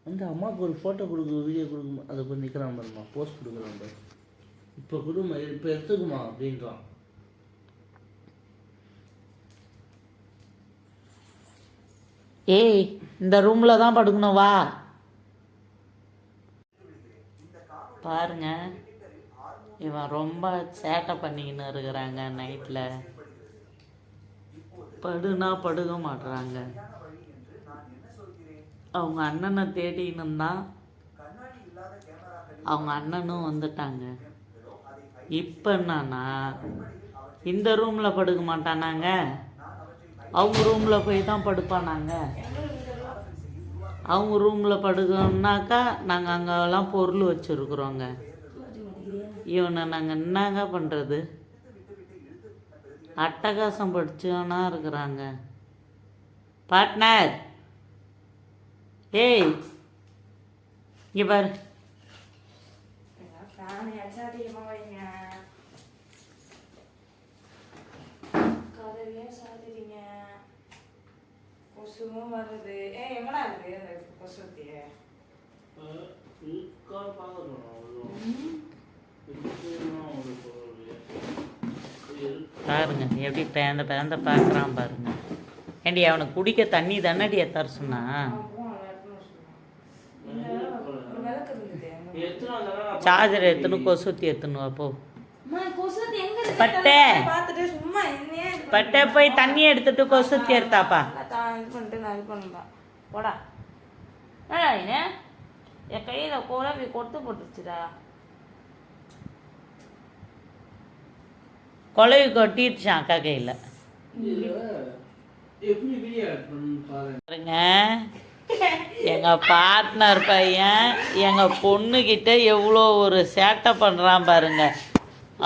அந்த அம்மாவுக்கு ஒரு ஃபோட்டோ கொடுக்க வீடியோ கொடுக்கும் அதை போய் நிற்கிறான் பாருமா, போஸ்ட் கொடுக்குறான் பாரு. இப்போ கொடுமா, இப்போ எடுத்துக்குமா அப்படின்றான். ஏய், இந்த ரூமில் தான் படுக்கணும், வா. பாருங்க, இவன் ரொம்ப சேட்டை பண்ணிக்கின்னு இருக்கிறாங்க. நைட்டில் படுனா படுக்க மாட்டுறாங்க. அவங்க அண்ணனை தேடின்னு தான் அவங்க அண்ணனும் வந்துட்டாங்க. இப்போ என்னன்னா, இந்த ரூமில் படுக்க மாட்டானாங்க, அவங்க ரூமில் போய் தான் படுப்பானாங்க. அவங்க ரூமில் படுக்கணுன்னாக்கா நாங்கள் அங்கெல்லாம் பொருள் வச்சுருக்குறோங்க. இவனை நாங்கள் என்னங்க பண்ணுறது? அட்டகாசம் படிச்சோன்னா இருக்கிறாங்க. பார்ட்னர், ஏய் இங்கே பாரு. கொசுவும் வருது. எங்கடா இருக்கு அந்த கொசுத்திய? பாருங்க எப்படி பேந்த பேந்த பார்க்குறான் பாருங்க. ஏண்டி அவனுக்கு குடிக்க தண்ணி தானடி தர சொன்னா? சார்ஜர் எடுத்துன்னு கொசுத்தி எடுத்துன்னு வா போ. பட்டே பட்டே போய் தண்ணி எடுத்துட்டு கொசுத்தி எடுத்தாப்பா. போடா. என் கையில் குழம்பி கொத்து போட்டுச்சுடா. கொலைவி கொட்டிடுச்சான் அக்கா கையில். பாருங்க, எங்கள் பார்ட்னர் பையன் எங்கள் பொண்ணுக்கிட்ட எவ்வளோ ஒரு சேட்டை பண்ணுறான் பாருங்க.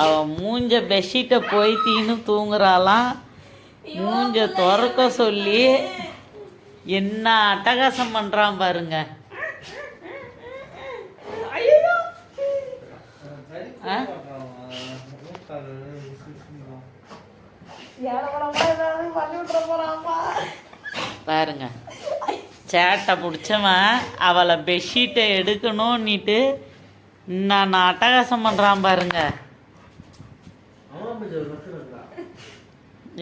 அவன் மூஞ்ச பெட்ஷீட்டை போய் தீன்னு தூங்குறாளாம். மூஞ்ச திறக்க சொல்லி என்ன அட்டகாசம் பண்ணுறான் பாருங்க. பாருங்க, சேட்டை பிடிச்சவன் அவளை பெட்ஷீட்டை எடுக்கணும்னுட்டு நான் அட்டகாசம் பண்ணுறான் பாருங்க.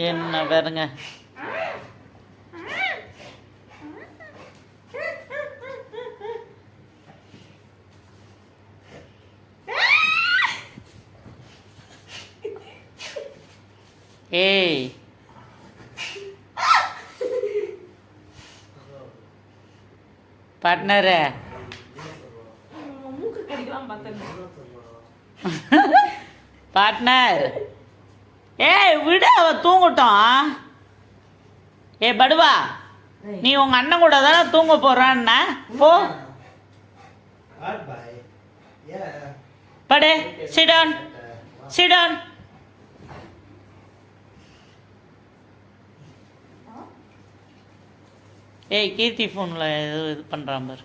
என்ன பாருங்க. ஏய், பார்ட்னரு, பார்ட்னர், ஏய் விடு, அவ தூங்கட்டும். ஏ படுவா, நீ உங்க அண்ணன் கூட தானே தூங்க போறான்னா போ. படு, சிட் டவுன், சிட் டவுன். ஏய் கீர்த்தி ஃபோனில் ஏதோ இது பண்ணுறான் பாரு.